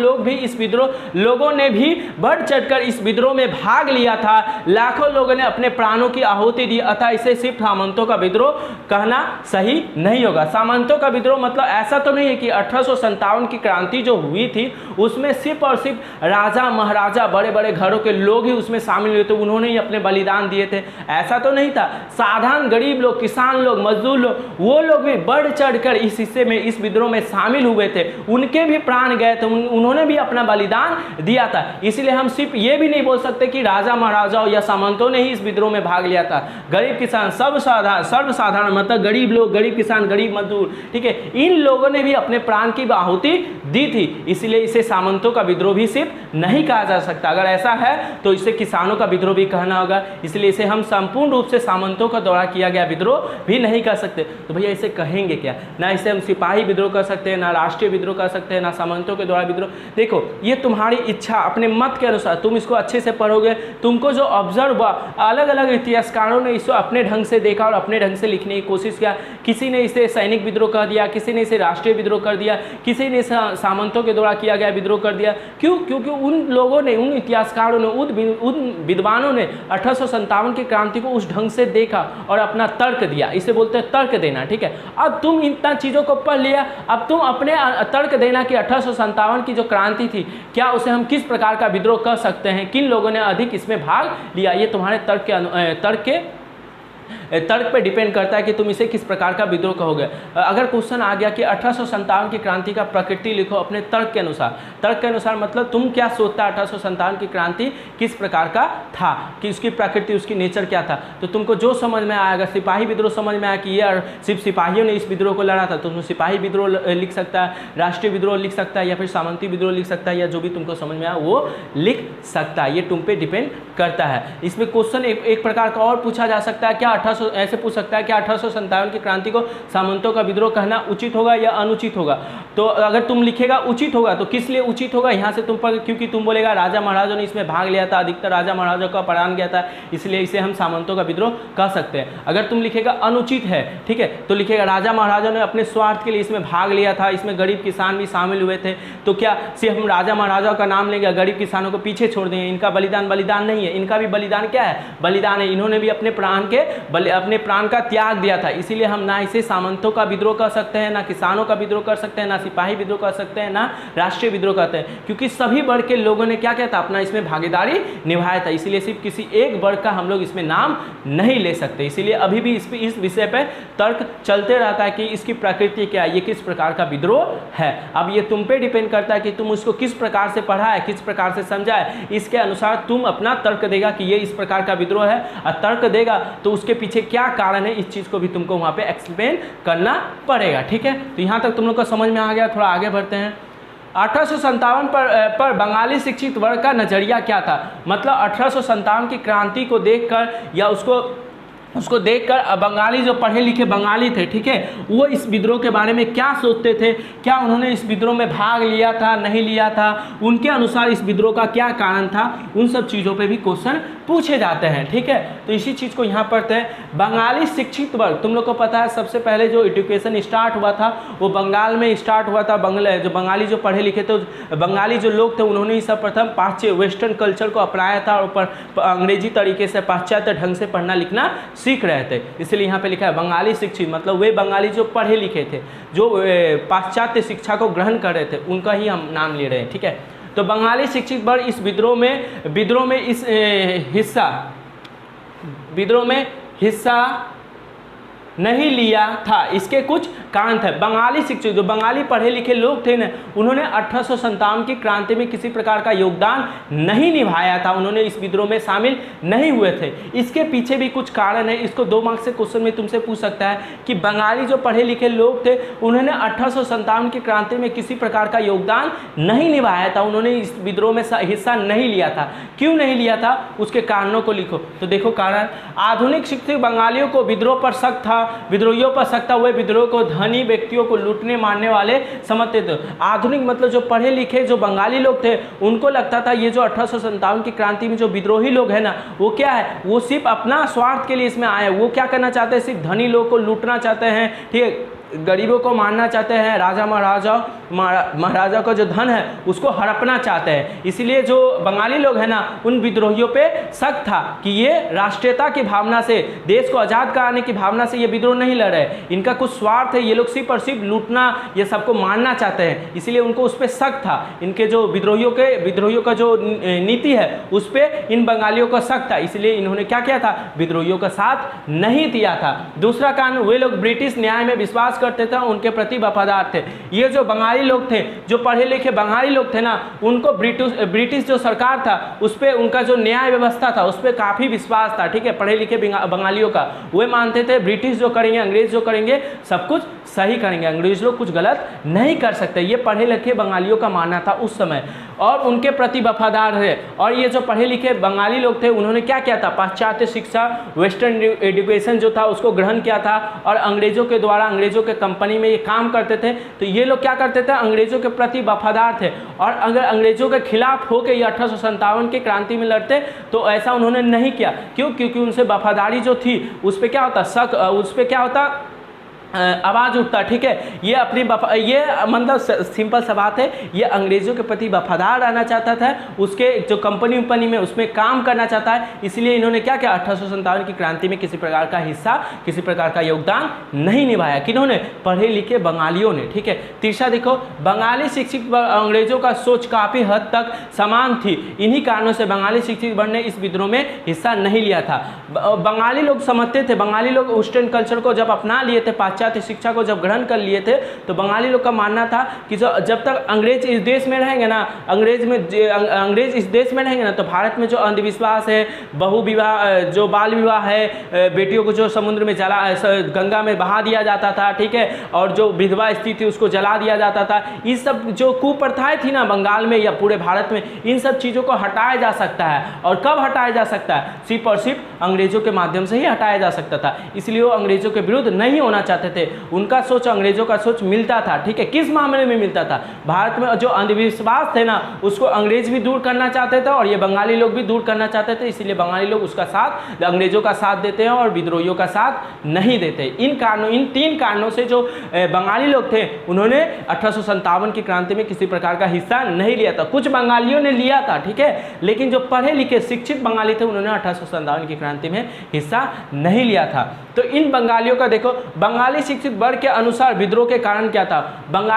S1: लोगों ने भी बढ़ चढ़कर इस विद्रोह में भाग लिया था। लाखों लोगों ने अपने प्राणों की आहुति दी, अतः इसे सिर्फ सामंतों का विद्रोह कहना सही नहीं होगा। सामंतों का विद्रोह मतलब ऐसा तो नहीं है कि 1857 की क्रांति जो हुई थी उसमें सिर्फ और सिर्फ राजा महाराजा, बड़े बड़े घरों के लोग ही उसमें शामिल हुए थे, उन्होंने ही अपने बलिदान दिए थे, ऐसा तो नहीं था। साधारण गरीब लोग, किसान लोग, मजदूर लोग, वो लोग भी बढ़ चढ़कर इस हिस्से में, इस विद्रोह में शामिल हुए थे, उनके भी प्राण गए थे, उन्होंने भी अपना बलिदान दिया था। इसलिए हम सिर्फ ये भी नहीं बोल सकते कि राजा महाराजाओं या सामंतों ने ही इस विद्रोह में भाग लिया था। गरीब किसान, सर्वसाधारण मतलब गरीब लोग, गरीब किसान, गरीब मजदूर, ठीक है, इन लोगों ने भी अपने प्राण की आहुति दी थी। इसलिए इसे सामंतों का विद्रोह भी सिर्फ नहीं कहा जा सकता। अगर ऐसा है तो इसे किसानों का विद्रोह भी कहना होगा। इसलिए इसे हम संपूर्ण रूप से सामंतों का द्वारा किया गया विद्रोह भी नहीं कर सकते। तो भैया इसे कहेंगे क्या, ना इसे हम सिपाही विद्रोह कर सकते हैं, ना राष्ट्रीय विद्रोह कर सकते हैं, ना सामंतों के द्वारा विद्रोह। देखो ये तुम्हारी इच्छा, अपने मत के अनुसार तुम इसको अच्छे से पढ़ोगे, तुमको जो ऑब्जर्व हुआ, अलग अलग इतिहासकारों ने इसको अपने ढंग से देखा और अपने ढंग से लिखने की कोशिश किया। किसी ने इसे सैनिक विद्रोह कर दिया, किसी ने इसे राष्ट्रीय विद्रोह कर दिया, किसी ने सामंतों के द्वारा किया गया विद्रोह कर दिया। क्यों? क्योंकि उन लोगों ने, उन इतिहासकारों ने, उन विद्वानों ने 1857 की क्रांति को उस ढंग से देखा और अपना तर्क दिया। इसे बोलते हैं तर्क देना, ठीक है। अब तुम इतना चीज़ों को पढ़ लिया, अब तुम अपने तर्क देना कि 1857 की जो क्रांति थी, क्या उसे हम किस प्रकार का विद्रोह कर सकते हैं, किन लोगों ने अधिक इसमें भाग लिया, ये तुम्हारे तर्क के तर्क पे डिपेंड करता है कि तुम इसे किस प्रकार का विद्रोह कहोगे। अगर क्वेश्चन आ गया कि 1857 की क्रांति का प्रकृति लिखो अपने तर्क के अनुसार, तर्क के अनुसार मतलब तुम क्या सोचता 1857 की क्रांति किस प्रकार का था, कि उसकी प्रकृति, उसकी नेचर क्या था। तो तुमको जो समझ में आएगा, सिपाही विद्रोह समझ में आया कि ये सिर्फ सिपाहियों ने इस विद्रोह को लड़ा था, तो तुम सिपाही विद्रोह लिख सकता है, राष्ट्रीय विद्रोह लिख सकता है, या फिर सामंती विद्रोह लिख सकता है, या जो भी तुमको समझ में आया वो लिख सकता है। ये तुम पे डिपेंड करता है। इसमें क्वेश्चन एक प्रकार का और पूछा जा सकता है, क्या 1800 ऐसे पूछ सकता है कि 1857 की क्रांति को सामंतों का विद्रोह कहना उचित होगा या अनुचित होगा। तो अगर तुम लिखेगा उचित होगा तो किस लिए उचित होगा, यहाँ से तुम पर, क्योंकि तुम बोलेगा राजा महाराजों ने इसमें भाग लिया था, अधिकतर राजा महाराजों का प्राण गया था, इसलिए इसे हम सामंतों का विद्रोह कह सकते हैं। अगर तुम लिखेगा अनुचित है, ठीक है, तो लिखेगा राजा महाराजों ने अपने स्वार्थ के लिए इसमें भाग लिया था, इसमें गरीब किसान भी शामिल हुए थे, तो क्या सिर्फ हम राजा महाराजाओं का नाम लेंगे, गरीब किसानों को पीछे छोड़ देंगे। इनका बलिदान बलिदान नहीं है, इनका भी बलिदान क्या है, बलिदान है। इन्होंने भी अपने प्राण का त्याग दिया था, इसीलिए हम ना इसे सामंतों का विद्रोह कर सकते हैं, ना किसानों का विद्रोह कर सकते हैं, ना सिपाही विद्रोह कर सकते हैं, ना राष्ट्रीय विद्रोह करते हैं, क्योंकि सभी वर्ग के लोगों ने क्या किया था, अपना इसमें भागीदारी निभाया था। इसलिए सिर्फ किसी एक वर्ग का हम लोग इसमें नाम नहीं ले सकते। इसीलिए अभी भी इस विषय पर तर्क चलते रहता है कि इसकी प्रकृति क्या है, ये किस प्रकार का विद्रोह है। अब ये तुम पे डिपेंड करता है कि तुम उसको किस प्रकार से पढ़ा है, किस प्रकार से समझा है, इसके अनुसार तुम अपना तर्क देगा कि ये इस प्रकार का विद्रोह है। और तर्क देगा तो उसके पीछे क्या कारण है, इस चीज़ को भी तुमको वहाँ पे एक्सप्लेन करना पड़ेगा। ठीक है, तो यहाँ तक तुम लोग को समझ में आ गया। थोड़ा आगे बढ़ते हैं। 1857 पर बंगाली शिक्षित वर्ग का नज़रिया क्या था, मतलब 1857 की क्रांति को देखकर या उसको देखकर बंगाली जो पढ़े लिखे बंगाली थे, ठीक है, वो इस विद्रोह के बारे में क्या सोचते थे, क्या उन्होंने इस विद्रोह में भाग लिया था, नहीं लिया था, उनके अनुसार इस विद्रोह का क्या कारण था, उन सब चीज़ों पे भी क्वेश्चन पूछे जाते हैं। ठीक है, तो इसी चीज़ को यहाँ पढ़ते हैं। बंगाली शिक्षित वर्ग, तुम लोग को पता है सबसे पहले जो एजुकेशन स्टार्ट हुआ था वो बंगाल में स्टार्ट हुआ था। बंगाली जो पढ़े लिखे थे, बंगाली जो लोग थे, उन्होंने ही सर्वप्रथम पाश्चात्य वेस्टर्न कल्चर को अपनाया था और अंग्रेजी तरीके से पाश्चात्य ढंग से पढ़ना लिखना सीख रहे थे। इसलिए यहाँ पे लिखा है बंगाली शिक्षित, मतलब वे बंगाली जो पढ़े लिखे थे, जो पाश्चात्य शिक्षा को ग्रहण कर रहे थे, उनका ही हम नाम ले रहे हैं। ठीक है, तो बंगाली शिक्षित वर्ग इस विद्रोह में हिस्सा नहीं लिया था। इसके कुछ कारण थे। बंगाली शिक्षित, जो बंगाली पढ़े लिखे लोग थे ना, उन्होंने 1857 की क्रांति में किसी प्रकार का योगदान नहीं निभाया था, उन्होंने इस विद्रोह में शामिल नहीं हुए थे। इसके पीछे भी कुछ कारण है। इसको 2 मार्क्स से क्वेश्चन में तुमसे पूछ सकता है कि बंगाली जो पढ़े लिखे लोग थे, उन्होंने 1857 की क्रांति में किसी प्रकार का योगदान नहीं निभाया था, उन्होंने इस विद्रोह में हिस्सा नहीं लिया था। क्यों नहीं लिया था, उसके कारणों को लिखो। तो देखो कारण, आधुनिक शिक्षित बंगालियों को विद्रोह पर शक था, विद्रोहियों पर सकता हुए विद्रोह को धनी व्यक्तियों को लूटने मारने वाले समझते थे। आधुनिक मतलब जो पढ़े लिखे जो बंगाली लोग थे, उनको लगता था ये जो 1857 की क्रांति में जो विद्रोही लोग हैं ना, वो क्या है, वो सिर्फ अपना स्वार्थ के लिए इसमें आए। वो क्या करना चाहते हैं, सिर्फ धनी लोग को लूटना चाहते हैं, ठीक है, गरीबों को मारना चाहते हैं, राजा महाराजा का जो धन है उसको हड़पना चाहते हैं। इसलिए जो बंगाली लोग हैं ना, उन विद्रोहियों पे शक था कि ये राष्ट्रीयता की भावना से, देश को आज़ाद कराने की भावना से ये विद्रोह नहीं लड़ रहे, इनका कुछ स्वार्थ है, ये लोग सिर्फ और सिर्फ लूटना, ये सबको मारना चाहते हैं। इसलिए उनको उस पर शक था, इनके जो विद्रोहियों का जो नीति है उस पर इन बंगालियों का शक था। इसलिए इन्होंने क्या किया था, विद्रोहियों का साथ नहीं दिया था। दूसरा कारण, वे लोग ब्रिटिश न्याय में विश्वास करते थे, उनके प्रति वफादार थे। ये जो बंगाली लोग थे, जो पढ़े लिखे बंगाली लोग थे ना, उनको ब्रिटिश जो सरकार था उस पर, उनका जो न्याय व्यवस्था था उस पर काफ़ी विश्वास था। ठीक है, पढ़े लिखे बंगालियों का, वे मानते थे ब्रिटिश जो करेंगे, अंग्रेज जो करेंगे, सब कुछ सही करेंगे, अंग्रेज लोग कुछ गलत नहीं कर सकते। ये पढ़े लिखे बंगालियों का मानना था उस समय, और उनके प्रति वफादार है। और ये जो पढ़े लिखे बंगाली लोग थे, उन्होंने क्या किया था, पाश्चात्य शिक्षा, वेस्टर्न एजुकेशन जो था उसको ग्रहण किया था, और अंग्रेजों के द्वारा, अंग्रेजों के कंपनी में ये काम करते थे। तो ये लोग क्या करते थे, अंग्रेजों के प्रति वफादार थे, और अगर अंग्रेजों के खिलाफ होकर ये 1857 की क्रांति में लड़ते तो ऐसा उन्होंने नहीं किया। क्यों? क्योंकि उनसे वफादारी जो थी उस पर क्या होता, शक, उस पर क्या होता, आवाज़ उठता, ठीक है। ये अपनी ये मतलब सिंपल सा बात है, ये अंग्रेज़ों के प्रति वफादार रहना चाहता था, उसके जो कंपनी में उसमें काम करना चाहता है, इसलिए इन्होंने क्या किया 1857 की क्रांति में किसी प्रकार का हिस्सा, किसी प्रकार का योगदान नहीं निभाया। किन्होंने? पढ़े लिखे बंगालियों ने, ठीक है। तीसरा देखो, बंगाली शिक्षित वर्ग अंग्रेज़ों का सोच काफ़ी हद तक समान थी, इन्हीं कारणों से बंगाली शिक्षित वर्ग ने इस विद्रोह में हिस्सा नहीं लिया था। बंगाली लोग समझते थे, बंगाली लोग वेस्टर्न कल्चर को जब अपना लिए थे, पाश्चात्य शिक्षा को जब ग्रहण कर लिए थे, तो बंगाली लोग का मानना था कि जब तक अंग्रेज इस देश में रहेंगे ना, अंग्रेज इस देश में रहेंगे ना, तो भारत में जो अंधविश्वास है, बहु विवाह, जो बाल विवाह है, बेटियों को जो समुद्र में गंगा में बहा दिया जाता था, ठीक है, और जो विधवा स्त्री थी उसको जला दिया जाता था, ये सब जो कुप्रथाएं थी ना बंगाल में या पूरे भारत में, इन सब चीज़ों को हटाया जा सकता है। और कब हटाया जा सकता है? सिर्फ और सिर्फ अंग्रेजों के माध्यम से ही हटाया जा सकता था। इसलिए वो अंग्रेजों के विरुद्ध नहीं होना चाहते थे। उनका सोच अंग्रेजों का सोच मिलता था, ठीक है। किस मामले में मिलता था? भारत में जो अंधविश्वास थे ना, उसको अंग्रेज भी दूर करना चाहते थे और ये बंगाली लोग भी दूर करना चाहते थे। इसलिए बंगाली लोग उसका साथ, अंग्रेजों का साथ देते हैं और विद्रोहियों का साथ नहीं देते। इन तीन कारणों से जो बंगाली लोग थे, उन्होंने 1857 की क्रांति में किसी प्रकार का हिस्सा नहीं लिया था। कुछ बंगालियों ने लिया था, ठीक है, लेकिन जो पढ़े लिखे शिक्षित बंगाली थे, उन्होंने 1857 की क्रांति में हिस्सा नहीं लिया था। तो इन बंगालियों का देखो, बंगाली शिक्षित वर्ग के अनुसार विद्रोह के कारण क्या था?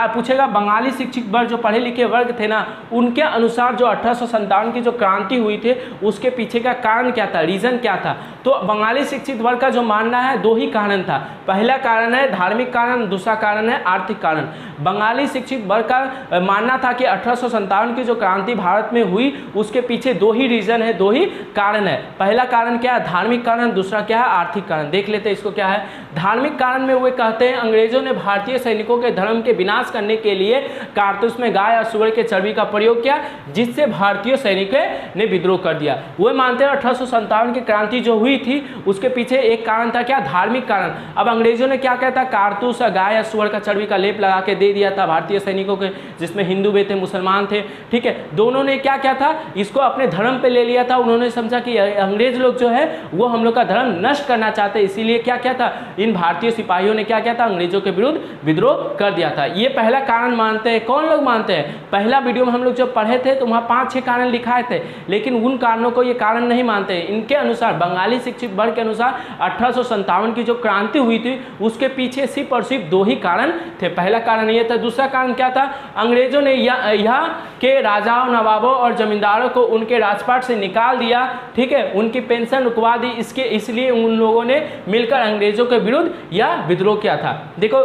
S1: पूछेगा बंगाली शिक्षित वर्ग जो पढ़े लिखे वर्ग थे ना, उनके अनुसार जो 1857 की जो क्रांति हुई थी, उसके पीछे का कारण क्या था, रीजन क्या था? तो बंगाली शिक्षित वर्ग का जो मानना है, दो ही कारण था। पहला कारण है धार्मिक कारण, दूसरा कारण है आर्थिक कारण। बंगाली शिक्षित वर्ग का मानना था कि 1857 की जो क्रांति भारत में हुई, उसके पीछे दो ही रीजन है, दो ही कारण है। पहला कारण क्या है? धार्मिक कारण। दूसरा क्या है? आर्थिक कारण। देख लेते हैं इसको क्या है। धार्मिक कारण में वे कहते हैं अंग्रेजों ने भारतीय सैनिकों के धर्म के विनाश करने के लिए कारतूस में गाय और सूअर के चर्बी का प्रयोग किया, जिससे भारतीय सैनिकों ने विद्रोह कर दिया। वे मानते हैं 1857 की क्रांति जो हुई थी, उसके पीछे एक कारण था क्या? धार्मिक कारण। अब अंग्रेजों ने क्या कहता, कारतूस गाय या सूअर का चर्बी का लेप लगा के दे दिया था भारतीय सैनिकों के, जिसमें हिंदू भी थे, मुसलमान थे, ठीक है। दोनों ने क्या क्या था, इसको अपने धर्म पे ले लिया था। उन्होंने समझा कि अंग्रेज लोग जो है वो हम लोग का धर्म नष्ट करना चाहते, इसीलिए क्या क्या था, इन भारतीय सिपाहियों ने क्या क्या था, अंग्रेजों के विरुद्ध विद्रोह कर दिया था। ये पहला कारण मानते हैं। कौन लोग मानते हैं? पहला वीडियो में हम लोग जब पढ़े थे तो वहाँ 5-6 कारण लिखाए थे, लेकिन उन कारणों को ये कारण नहीं मानते हैं। इनके अनुसार, बंगाली शिक्षित वर्ग के अनुसार 1857 की जो क्रांति हुई थी, उसके पीछे सिर्फ और सिर्फ दो ही कारण थे। पहला कारण ये था। दूसरा कारण क्या था? अंग्रेजों ने यहाँ के राजाओं, नवाबों और जमींदारों को उनके राजपाट से निकाल दिया, ठीक है, उनकी पेंशन रुकवा दी। इसलिए उन लोगों ने मिलकर अंग्रेजों के विरुद्ध यह विद्रोह किया था। देखो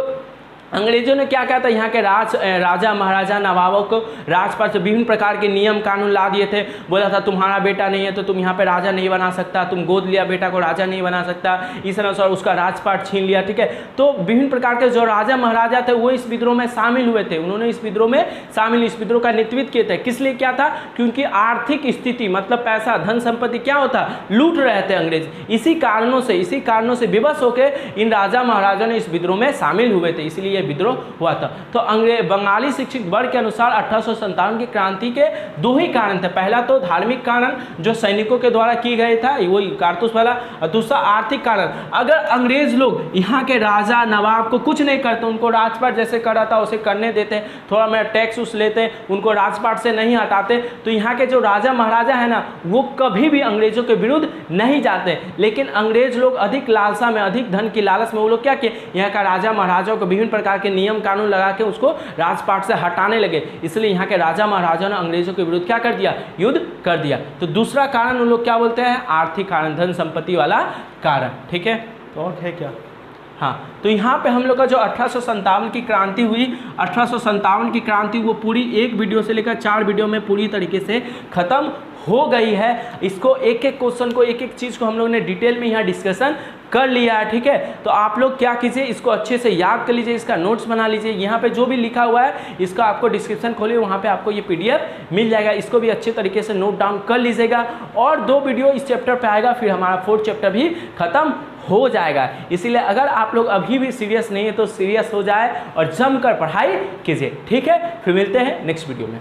S1: अंग्रेजों ने क्या किया था, यहाँ के राजा महाराजा नवाबों को राजपाट से विभिन्न प्रकार के नियम कानून ला दिए थे। बोला था तुम्हारा बेटा नहीं है तो तुम यहाँ पे राजा नहीं बना सकता, तुम गोद लिया बेटा को राजा नहीं बना सकता, इस अनुसार उसका राजपाट छीन लिया, ठीक है। तो विभिन्न प्रकार के जो राजा महाराजा थे वो इस विद्रोह में शामिल हुए थे। उन्होंने इस विद्रोह में इस विद्रोह का नेतृत्व किए थे। किस लिए क्या था? क्योंकि आर्थिक स्थिति, मतलब पैसा, धन संपत्ति क्या होता, लूट रहे थे अंग्रेज। इसी कारणों से विवश होकर इन राजा महाराजा ने इस विद्रोह में शामिल हुए थे, इसलिए विद्रोह हुआ था। तो बंगाली शिक्षित वर्ग के अनुसार 1857 की क्रांति के दो ही कारण थे। पहला तो धार्मिक कारण जो सैनिकों के द्वारा की गई था, वही कारतूस वाला, और दूसरा आर्थिक कारण। अगर अंग्रेज लोग यहाँ के राजा नवाब को कुछ नहीं करते, उनको राजपाट जैसे कर रहा था उसे करने देते, थोड़ा मैं टैक्स उस लेते, उनको राजपाट से नहीं हटाते, तो यहाँ के जो राजा महाराजा है ना, वो कभी भी अंग्रेजों के विरुद्ध नहीं जाते। लेकिन अंग्रेज लोग अधिक लालसा में, अधिक धन की लालच में वो लोग क्या किए, यहाँ का राजा महाराजाओं को विभिन्न प्रकार के नियम कानून लगा के उसको राजपाट से हटाने लगे। इसलिए यहाँ के राजा महाराजा ने अंग्रेजों के विरुद्ध क्या कर दिया, युद्ध कर दिया। तो दूसरा कारण उन लोग क्या बोलते हैं, आर्थिक कारण, धन संपत्ति वाला कारण, ठीक है। तो और है क्या? हाँ, तो यहाँ पे हम लोग का जो 1857 की क्रांति हुई, 1857 की क्रांति वो पूरी एक वीडियो से लेकर 4 वीडियो में पूरी तरीके से खत्म हो गई है। इसको एक एक क्वेश्चन को, एक एक चीज़ को हम लोग ने डिटेल में यहाँ डिस्कशन कर लिया है, ठीक है। तो आप लोग क्या कीजिए, इसको अच्छे से याद कर लीजिए, इसका नोट्स बना लीजिए। यहाँ पे जो भी लिखा हुआ है इसका आपको डिस्क्रिप्शन खोलिए, वहाँ पे आपको ये PDF मिल जाएगा। इसको भी अच्छे तरीके से नोट डाउन कर लीजिएगा। और 2 वीडियो इस चैप्टर पे आएगा, फिर हमारा 4th चैप्टर भी खत्म हो जाएगा। इसीलिए अगर आप लोग अभी भी सीरियस नहीं है तो सीरियस हो जाए और जमकर पढ़ाई कीजिए, ठीक है। फिर मिलते हैं नेक्स्ट वीडियो में।